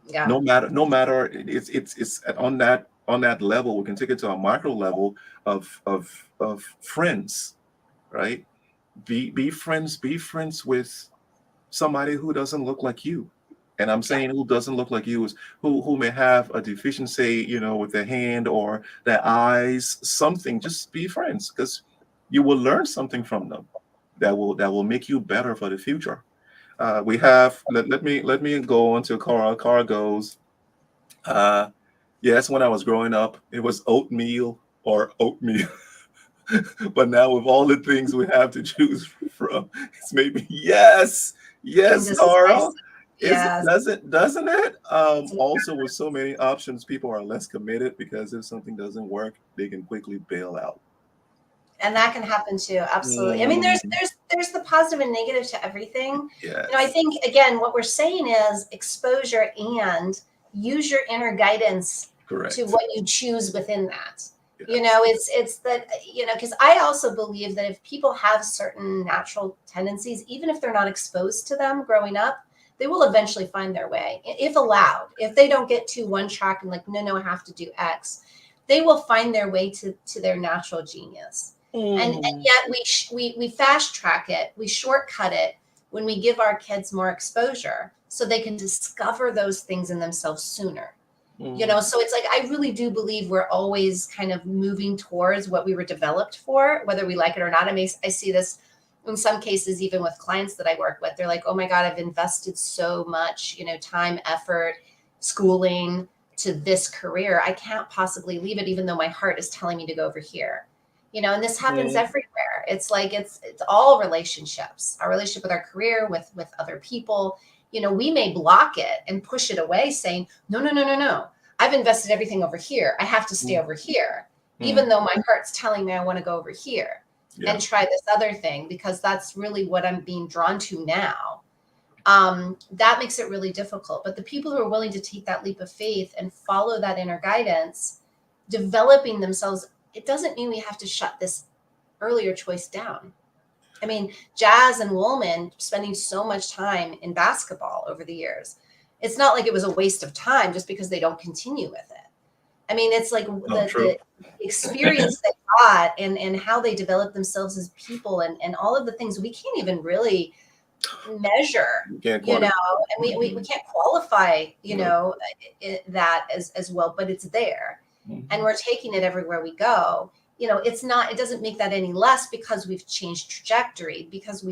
Yeah. No matter it's on that level. We can take it to a micro level of friends, right? Be friends with somebody who doesn't look like you. And I'm Yeah. saying who doesn't look like you is who may have a deficiency, with their hand or their eyes, something. Just be friends because you will learn something from them that will make you better for the future. We have let me go on to Cara. Cara goes, uh, yes, when I was growing up, it was oatmeal or oatmeal. But now with all the things we have to choose from, it's maybe yes, yes, Cara. Indecisive. Is it Yes. doesn't it? Also with so many options, people are less committed because if something doesn't work, they can quickly bail out. And that can happen too. Absolutely. I mean, there's Mm, there's there's the positive and negative to everything. I yes, think again, what we're saying is exposure and use your inner guidance to correct. what you choose within that. Yes. It's that because I also believe that if people have certain natural tendencies, even if they're not exposed to them growing up, they will eventually find their way if allowed. If they don't get to one track and like, no, no, I have to do X, they will find their way to their natural genius. And Mm, yet we fast track it, we shortcut it when we give our kids more exposure so they can discover those things in themselves sooner. mm, So it's like I really do believe we're always kind of moving towards what we were developed for, whether we like it or not. I see this in some cases, even with clients that I work with. They're like, oh my God, I've invested so much, time, effort, schooling to this career. I can't possibly leave it, even though my heart is telling me to go over here. And this happens mm, everywhere. It's like it's all relationships, our relationship with our career, with other people. We may block it and push it away, saying, no, no, no, no, no. I've invested everything over here. I have to stay mm, over here, mm. even though my heart's telling me I want to go over here Yeah. and try this other thing because that's really what I'm being drawn to now. That makes it really difficult. But the people who are willing to take that leap of faith and follow that inner guidance, developing themselves, it doesn't mean we have to shut this earlier choice down. I mean, Jazz and Woolman spending so much time in basketball over the years. It's not like it was a waste of time just because they don't continue with it. I mean, it's like No, the true. experience they got and how they develop themselves as people and all of the things we can't even really measure, You can't and we Mhm. can't qualify, Nope. that as well, but it's there. And Mhm. we're taking it everywhere we go. It doesn't make that any less because we've changed trajectory, because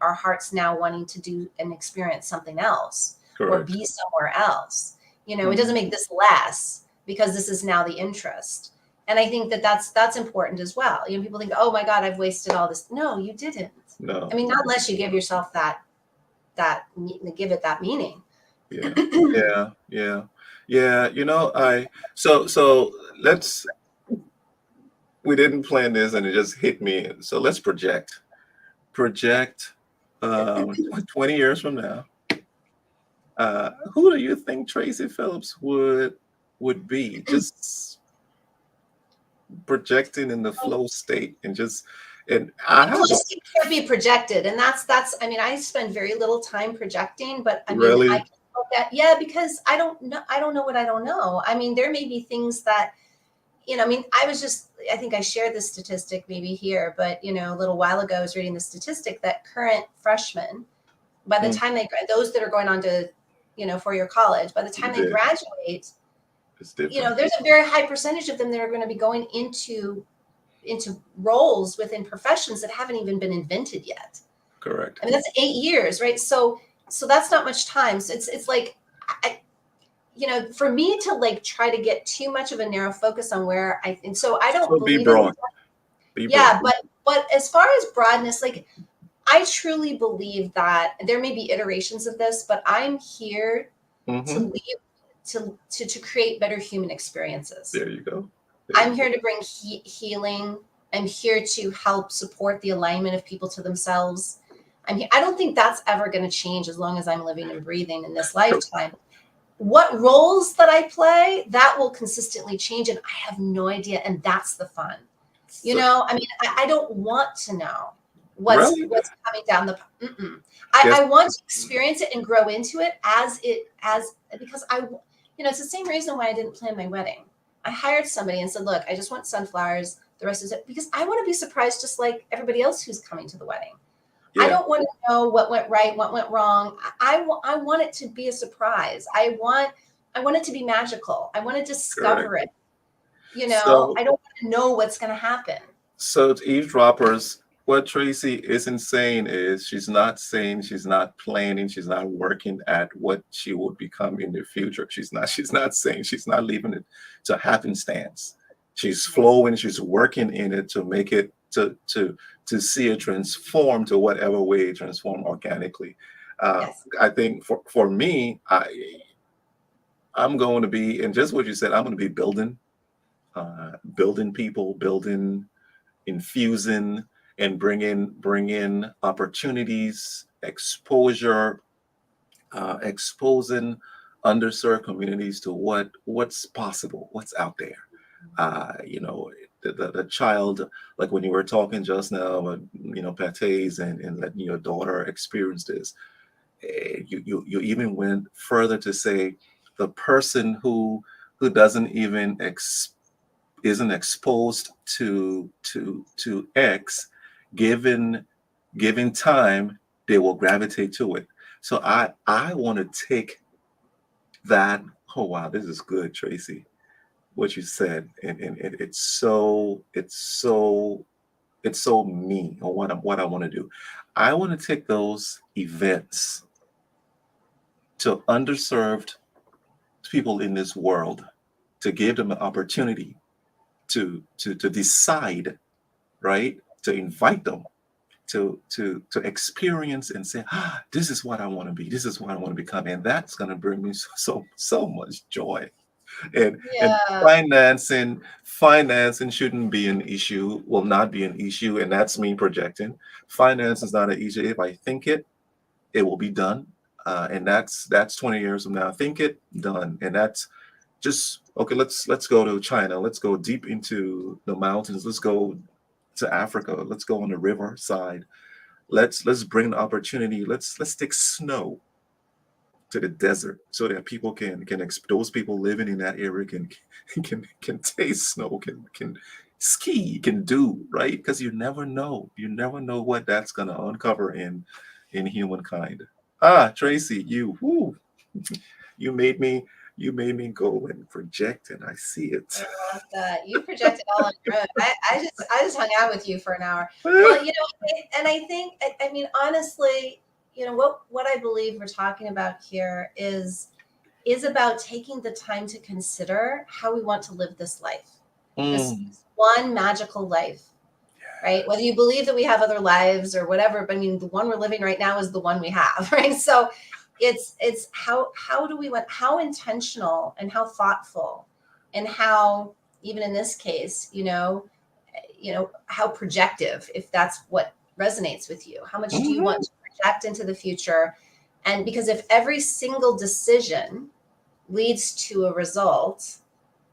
our hearts now wanting to do and experience something else or Correct. be somewhere else. It doesn't Mhm. make this less because this is now the interest. And I think that that's important as well. People think, oh my God, I've wasted all this. No, you didn't. I No. mean, not unless you give yourself that give it that meaning. Yeah. Yeah. Yeah. Yeah. I so let's. we didn't plan this, and it just hit me. So let's project 20 years from now. Who do you think Tracy Phillips would be? Just projecting in the flow state, and just, and I Flow have a state can't be projected, and that's. I mean, I spend very little time projecting, but I mean, I really can look at, yeah, because I don't know. I don't know what I don't know. I mean, there may be things that, I mean, I think I shared this statistic maybe here, but a little while ago, I was reading the statistic that current freshmen, by the mm, time those that are going on to, 4-year college, by the you time they did. graduate, It's different. there's a very high percentage of them that are going to be going into roles within professions that haven't even been invented yet. Correct. I mean, that's 8 years, right? So that's not much time. So it's like, I, for me to like try to get too much of a narrow focus on and so I don't So be believe in, broad. Be broad. yeah, but as far as broadness, like I truly believe that there may be iterations of this, but I'm here to Hmm. leave to create better human experiences. There you go. There I'm you go. here to bring healing. I'm here to help support the alignment of people to themselves. I don't think that's ever going to change as long as I'm living and breathing in this lifetime. What roles that I play, that will consistently change, and I have no idea, and that's the fun. So, I mean, I don't want to know really? what's coming down the. Guess I want to experience it and grow into it as because it's the same reason why I didn't plan my wedding. I hired somebody and said, look, I just want sunflowers. The rest is it, because I want to be surprised just like everybody else who's coming to the wedding. I yeah. don't want to know what went right, what went wrong. I want it to be a surprise. I want it to be magical. I want to Correct. discover it. So I don't want to know what's going to happen. So to eavesdroppers, what Tracy isn't saying is she's not saying she's not planning, she's not working at what she will become in the future. She's not saying she's not leaving it to happenstance. She's flowing, she's working in it to make it to see it transform to whatever way it transform organically. Yes. I think for me, I'm going to be, and just what you said, I'm going to be building people, building, infusing, and bring in opportunities, exposure, exposing underserved communities to what's possible, what's out there. You know, the child, like when you were talking just now, pates, and letting your daughter experience this. You even went further to say the person who doesn't even isn't exposed to X, given given time, they will gravitate to it. So I want to take that. Oh wow, this is good, Tracy. What you said, and it's so me on what I want to do. I want to take those events to underserved people in this world, to give them an opportunity to decide, right? To invite them to experience and say, this is what I want to be. This is what I want to become, and that's going to bring me so much joy. And Yeah. financing shouldn't be an issue. Will not be an issue, and that's me projecting. Finance is not an issue. If I think it, it will be done. And that's 20 years from now. Think it, done, and that's just okay. Let's go to China. Let's go deep into the mountains. Let's go to Africa. Let's go on the river side. Let's bring the opportunity. Let's take snow to the desert so that people those people living in that area can taste snow, can ski, can do right, because you never know what that's gonna uncover in humankind. Tracy, you made me you made me go and project, and I see I it. love that. You projected all on your own. I just hung out with you for an hour. Well, and I think, I mean, honestly, what I believe we're talking about here is about taking the time to consider how we want to live this life, this Mm, one magical life, right? Whether you believe that we have other lives or whatever, but I mean, the one we're living right now is the one we have, right? So it's how do we want, how intentional and how thoughtful, and how, even in this case, how projective, if that's what resonates with you, how much do you Hmm. want to project into the future? And because if every single decision leads to a result,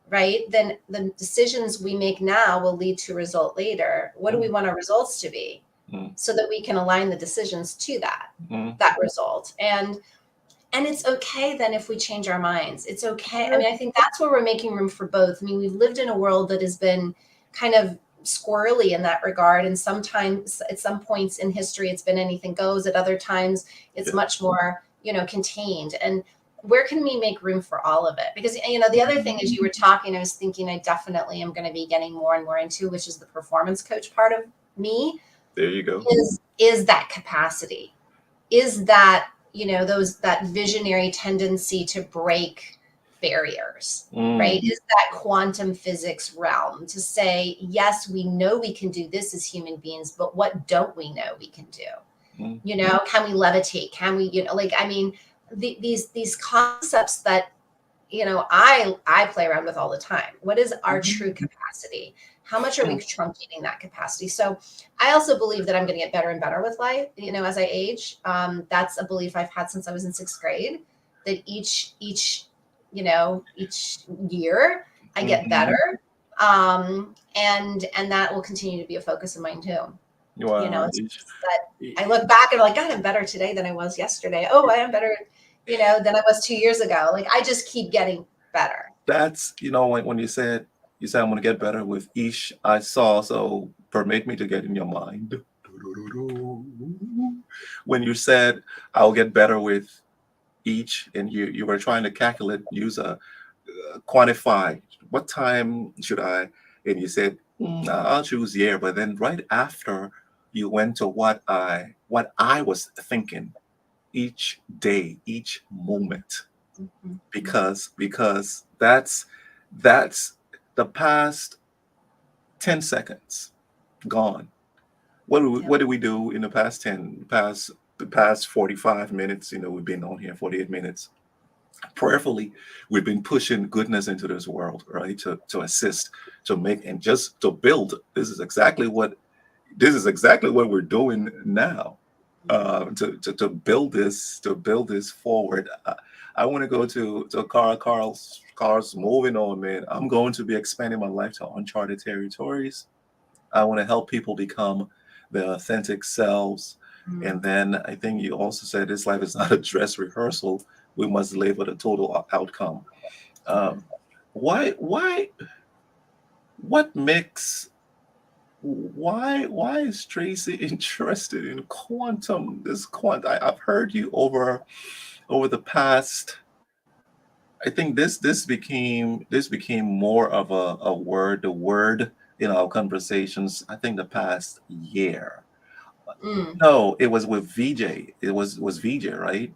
right, then the decisions we make now will lead to a result later. What do we want our results to be, Hmm. so that we can align the decisions to Hmm. that result? And it's okay then if we change our minds. It's okay. I mean, I think that's where we're making room for both. I mean, we've lived in a world that has been kind of squirrely in that regard. And sometimes at some points in history, it's been anything goes. At other times, it's Yeah. much more, contained. And where can we make room for all of it? Because, the other thing, as you were talking, I was thinking I definitely am going to be getting more and more into, which is the performance coach part of me, There you go. is that capacity, is that, that visionary tendency to break barriers, right? Mm. Is that quantum physics realm to say, yes, we know we can do this as human beings, but what don't we know we can do? Mm. Can we levitate? Can we, I mean, these concepts that, I play around with all the time. What is our true Mhm. capacity? How much are we truncating that capacity? So I also believe that I'm going to get better and better with life, as I age. That's a belief I've had since I was in sixth grade, that each year I get Mhm. better. And that will continue to be a focus of mine too. Wow. It's just that I look back and I'm like, God, I'm better today than I was yesterday. Oh, I am better, than I was 2 years ago. Like, I just keep getting better. That's, when you said I'm gonna get better with each I saw, so permit me to get in your mind. When you said I'll get better with each, and you were trying to calculate, use quantify what time should I, and you said, I'll choose year, but then right after you went to what I was thinking, each day, each moment, Mhm. because that's the past 10 seconds gone. Yep. What do we do in the past 45 minutes? We've been on here 48 minutes. Prayerfully, we've been pushing goodness into this world, right? To assist, to make, and just to build. This is exactly what we're doing now. To build this forward. I want to go to Carl's moving on, man. I'm going to be expanding my life to uncharted territories. I want to help people become their authentic selves. Mm. And then I think you also said this life is not a dress rehearsal. We must live with a total outcome. Um, why, what makes, why is Tracy interested in quantum? I've heard you over the past. I think this became more of a word, the word in our conversations. I think the past year. Mm. No, it was with VJ. It was VJ, right?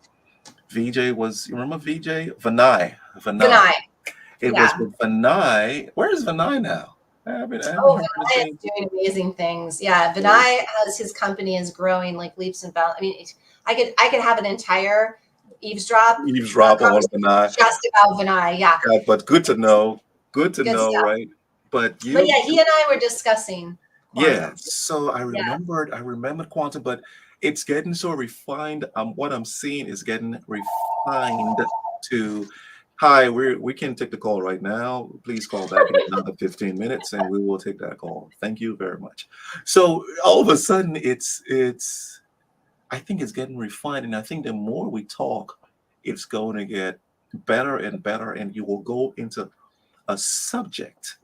VJ was, you remember VJ? Vinay. Vinay. It was Yeah. with Vinay. Where is Vinay now? I haven't Oh, heard his Vinay is name. doing amazing things. Yeah, Vinay has his company is growing like leaps and bounds. I mean, I could have an entire eavesdrop Eavesdrop on conversation Vinay. just about Vinay. Yeah, God, but good to know. Good to good know, stuff. right? But But you, yeah, he and I were discussing yeah. quantum. So I Yeah. remembered, I remembered quantum, but it's getting so refined. What I'm seeing is getting refined to, hi, we can take the call right now. Please call back in another 15 minutes, and we will take that call. Thank you very much. So all of a sudden, it's. I think it's getting refined, and I think the more we talk, it's going to get better and better, and you will go into a subject,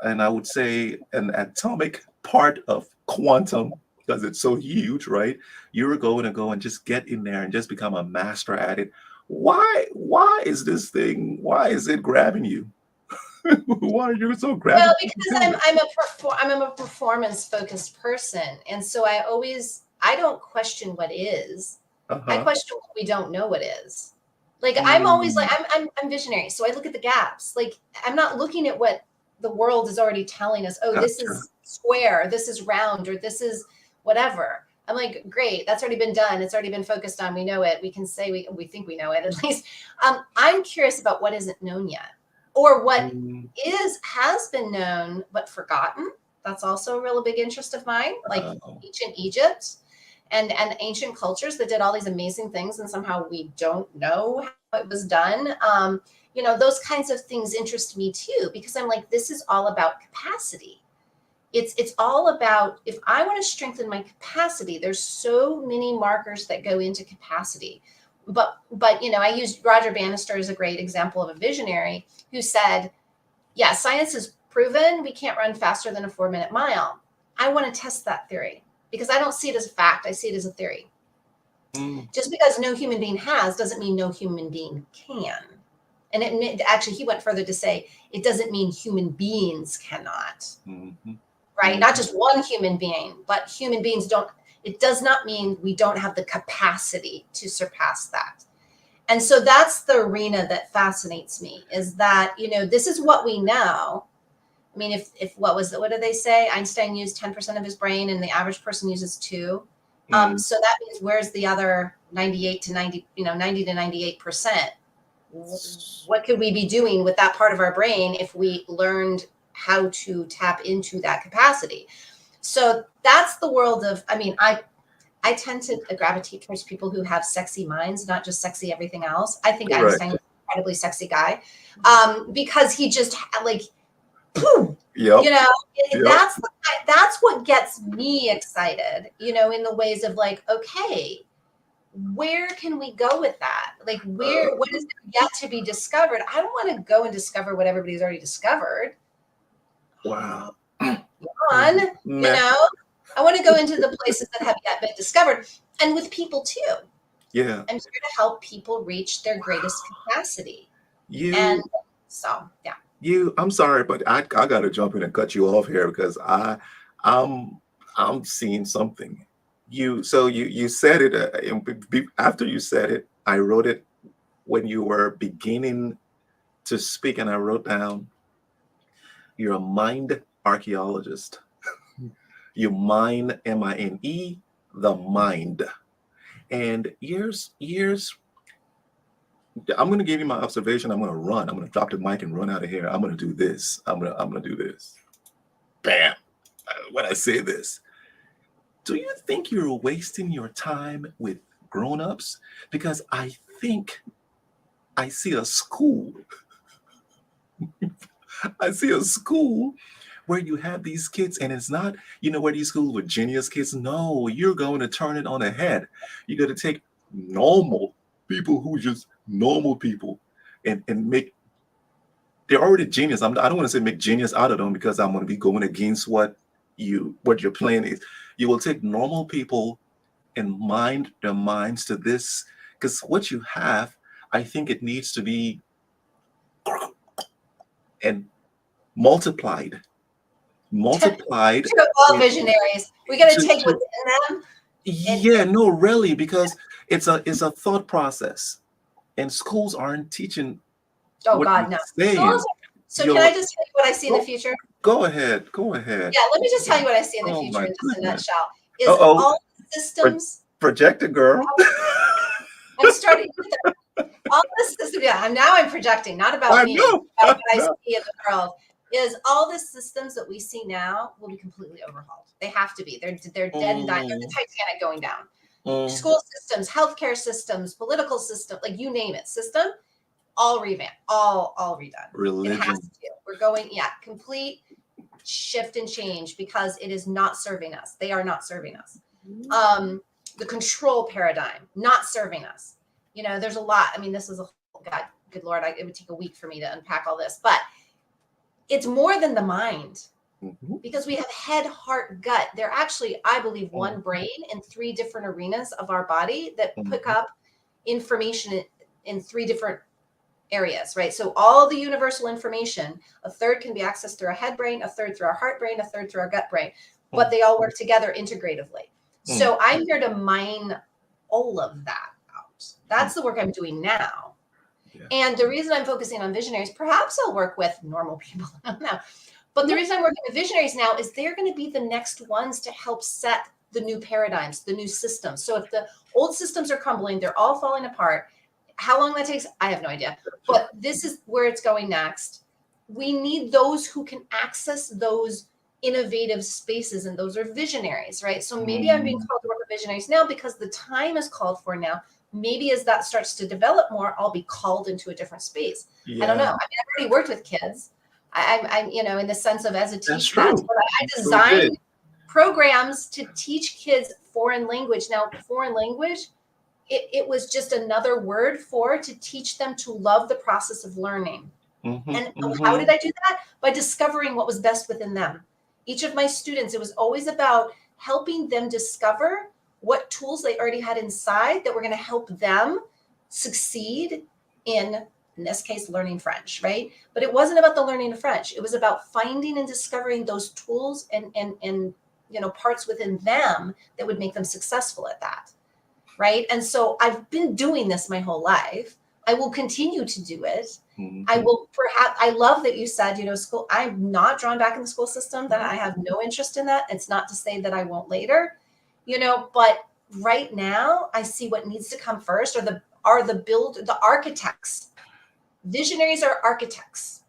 and I would say an atomic part of quantum, because it's so huge, right? You're going to go and just get in there and just become a master at it. Why is this thing? Why is it grabbing you? Why are you so Well, gravitated because to it? I'm a performance focused person, and so I don't question what is. I Uh-huh. question what we don't know what is. Like, I'm always like Mm, I'm visionary, so I look at the gaps. Like, I'm not looking at what the world is already telling us. Oh, this gotcha. is square, this is round, or this is whatever. I'm like, great, that's already been done. It's already been focused on. We know it. We can say we think we know it at least. I'm curious about what isn't known yet, or what Mm, has been known but forgotten. That's also a really big interest of mine, like Wow. ancient Egypt and ancient cultures that did all these amazing things, and somehow we don't know how it was done. Those kinds of things interest me too, because I'm like, this is all about capacity. It's all about, if I want to strengthen my capacity, there's so many markers that go into capacity. But I used Roger Bannister as a great example of a visionary who said, yeah, science has proven we can't run faster than a 4-minute mile. I want to test that theory because I don't see it as a fact. I see it as a theory. Mm, Just because no human being has doesn't mean no human being can. And actually, he went further to say it doesn't mean human beings cannot, mhm, right? Not mhm. just one human being, but human beings don't. It does not mean we don't have the capacity to surpass that. And so that's the arena that fascinates me, is that, this is what we know. I mean, if what did they say? Einstein used 10% of his brain and the average person uses 2. Mm. So that means, where's the other 98 to 90, 90 to 98%? What could we be doing with that part of our brain if we learned how to tap into that capacity? So that's the world of, I tend to gravitate towards people who have sexy minds, not just sexy everything else. I think Correct. Einstein was an incredibly sexy guy, because he just had, like, boom, Yep. you know, Yep. that's what gets me excited, in the ways of like, okay, where can we go with that? Like, what is yet to be discovered? I don't want to go and discover what everybody's already discovered. Wow. On, Meh. I want to go into the places that have yet been discovered, and with people too. Yeah. I'm here to help people reach their greatest capacity. And You, so, yeah. I'm sorry, but I gotta jump in and cut you off here because I'm, I'm seeing something. You said it, after you said it, I wrote it when you were beginning to speak, and I wrote down, you're a mind archaeologist. You mine, MINE, the mind. And years, I'm gonna give you my observation. I'm gonna run. I'm gonna drop the mic and run out of here. I'm gonna do this. I'm gonna do this. Bam. When I say this, do you think you're wasting your time with grown-ups? Because I think I see a school. I see a school where you have these kids, and it's not, where these schools with genius kids. No, you're going to turn it on the head. You're going to take normal people who just normal people and make, they're already genius. I don't want to say make genius out of them because I'm going to be going against what your plan is. You will take normal people and mind their minds to this, because what you have, I think it needs to be and multiplied, multiplied. To all visionaries, we got to take To what's in them. Yeah, no, really, because it's a thought process, and schools aren't teaching Oh what you're God, no. saying. So can I You're just tell you what I see in the go future? go ahead, go ahead. Yeah, let me just tell you what I see in the Oh future my in just a goodness. nutshell. Is Uh-oh, all systems. projector girl. I'm starting with all the system. Yeah, I'm projecting, not about I me, know. about I what I know. see in the world. Is all the systems that we see now will be completely overhauled. They have to be. They're dead and dying. They're the Mm, Titanic going down. mm, School systems, healthcare systems, political system, like you name it, system, all revamped, all redone. It has religion. to. We're going, yeah, complete shift and change because it is not serving us. They are not serving us. The control paradigm, not serving us. There's a lot. I mean, this is a God, good Lord, it would take a week for me to unpack all this, but it's more than the mind Mhm, because we have head, heart, gut. They're actually, I believe, mhm, one brain in 3 different arenas of our body that pick mhm, up information in 3 different areas, right? So all the universal information, a third can be accessed through our head brain, a third through our heart brain, a third through our gut brain, but mhm, they all work together integratively. mhm, So I'm here to mine all of that out. mhm. That's the work I'm doing now. Yeah. And the reason I'm focusing on visionaries, perhaps I'll work with normal people. I don't know. But the reason I'm working with visionaries now is they're going to be the next ones to help set the new paradigms, the new systems. So if the old systems are crumbling, they're all falling apart. How long that takes, I have no idea. Gotcha. But this is where it's going next. We need those who can access those innovative spaces, and those are visionaries, right? So maybe I'm being called to work with visionaries now because the time is called for now. Maybe as that starts to develop more, I'll be called into a different space. I don't know. I mean, I've already worked with kids. I'm, in the sense of as a That's teacher, true. I You sure did. designed programs to teach kids foreign language. Now, foreign language, it was just another word to teach them to love the process of learning. And how did I do that? By discovering what was best within them. Each of my students, it was always about helping them discover what tools they already had inside that were going to help them succeed in this case, learning French, right? But it wasn't about the learning of French. It was about finding and discovering those tools and parts within them that would make them successful at that, right? And so I've been doing this my whole life. I will continue to do it. I will perhaps, I love that you said, school, I'm not drawn back in the school system, that I have no interest in that. It's not to say that I won't later, but right now I see what needs to come first the architects. Visionaries are architects,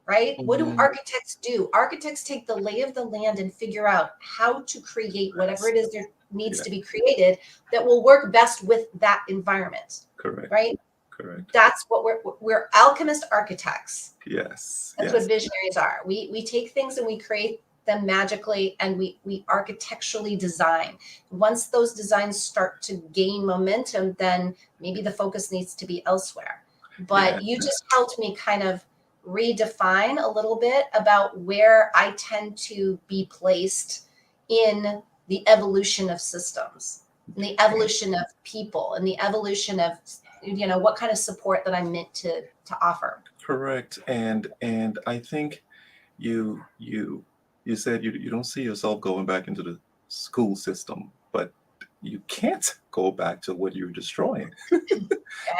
right? What do architects do? Architects take the lay of the land and figure out how to create whatever it is there needs to be created that will work best with that environment. Correct. Right? Correct. That's what we're alchemist architects. Yes. That's what visionaries are. We take things and we create them magically, and we architecturally design. Once those designs start to gain momentum, then maybe the focus needs to be elsewhere. But you just helped me kind of redefine a little bit about where I tend to be placed in the evolution of systems, and the evolution of people, and the evolution of what kind of support that I'm meant to offer. Correct. And I think you said you don't see yourself going back into the school system, but you can't go back to what you're destroying.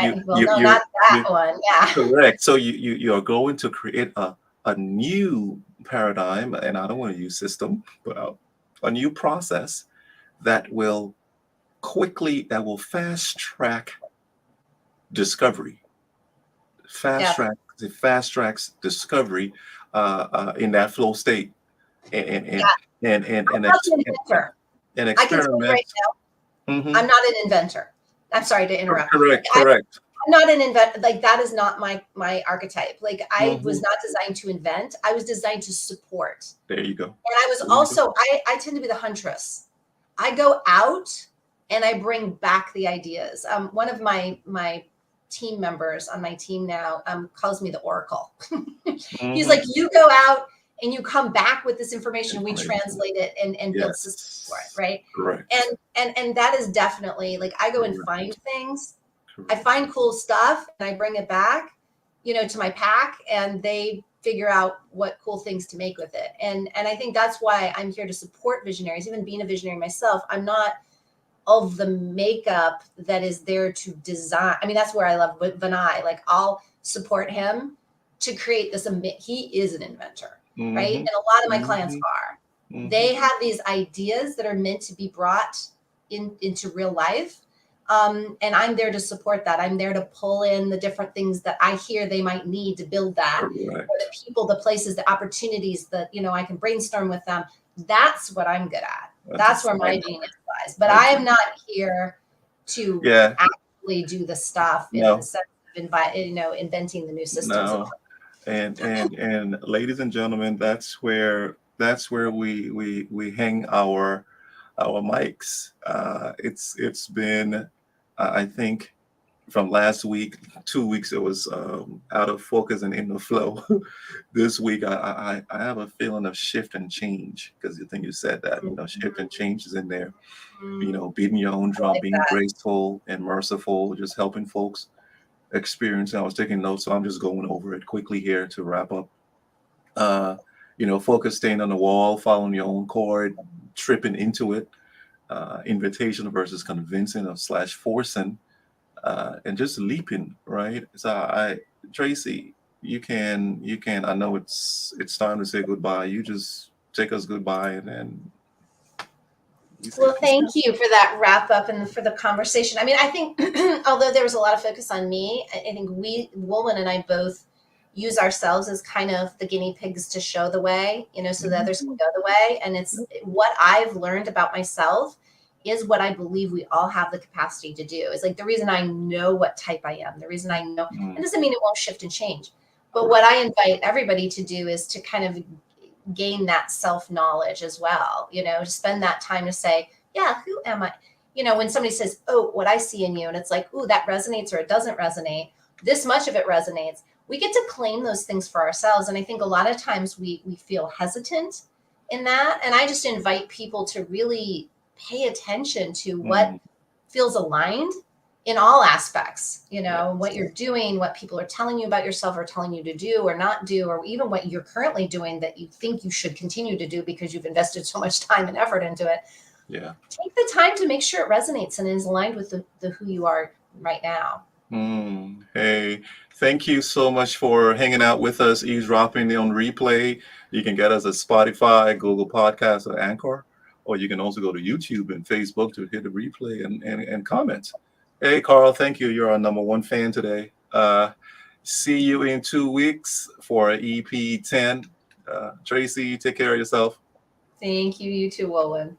Not that one. Yeah. Correct. So you are going to create a new paradigm, and I don't want to use system, but a new process that will fast track discovery. Fast tracks discovery in that flow state, and experiment. I can tell you right now, I'm not an inventor. I'm sorry to interrupt. Correct. I'm not an inventor. Like, that is not my archetype. Like, I was not designed to invent. I was designed to support. There you go. And I was also, I tend to be the huntress. I go out and I bring back the ideas. One of my team members on my team now calls me the Oracle. He's like, you go out and you come back with this information, and we translate it and build systems for it, right? Correct. And that is definitely, like, I go and find things. I find cool stuff and I bring it back, to my pack, and they figure out what cool things to make with it. And I think that's why I'm here to support visionaries. Even being a visionary myself, I'm not of the makeup that is there to design. I mean, that's where I love Vinay. Like, I'll support him to create this. He is an inventor, right? And a lot of my clients are. They have these ideas that are meant to be brought into real life. And I'm there to support that. I'm there to pull in the different things that I hear they might need to build that. Correct. Or the people, the places, the opportunities that, I can brainstorm with them. That's what I'm good at. That's where my genius lies. But I am not here to actually do the stuff in the sense of inventing the new systems. No. And ladies and gentlemen, that's where we hang our mics. It's been I think from last week, 2 weeks, it was out of focus and in the flow. This week, I have a feeling of shift and change, because the thing you said that, shift and change is in there. Beating your own drum, being graceful and merciful, just helping folks experience. I was taking notes, so I'm just going over it quickly here to wrap up. Focus, staying on the wall, following your own chord, tripping into it. Invitation versus convincing or / forcing, and just leaping, right? So Traci, you can, I know it's time to say goodbye. You just take us goodbye, and then. Well, thank you for that wrap up and for the conversation. I mean, I think although there was a lot of focus on me, I think Wulwyn and I both use ourselves as kind of the guinea pigs to show the way, so that others can go the way. And it's what I've learned about myself is what I believe we all have the capacity to do. Is like the reason I know what type I am, the reason I know, Mm, it doesn't mean it won't shift and change. But what I invite everybody to do is to kind of gain that self-knowledge as well, to spend that time to say, yeah, who am I? When somebody says, oh, what I see in you, and it's like, ooh, that resonates or it doesn't resonate, this much of it resonates. We get to claim those things for ourselves. And I think a lot of times we feel hesitant in that. And I just invite people to really pay attention to what mm, feels aligned in all aspects, what yes. you're doing, what people are telling you about yourself or telling you to do or not do, or even what you're currently doing that you think you should continue to do because you've invested so much time and effort into it. Yeah. Take the time to make sure it resonates and is aligned with the who you are right now. Hey, thank you so much for hanging out with us, eavesdropping on replay. You can get us at Spotify, Google Podcasts, or Anchor, or you can also go to YouTube and Facebook to hit the replay and comment. Hey, Carl, thank you. You're our #1 fan today. See you in 2 weeks for EP 10. Tracy, take care of yourself. Thank you. You too, Wulwyn.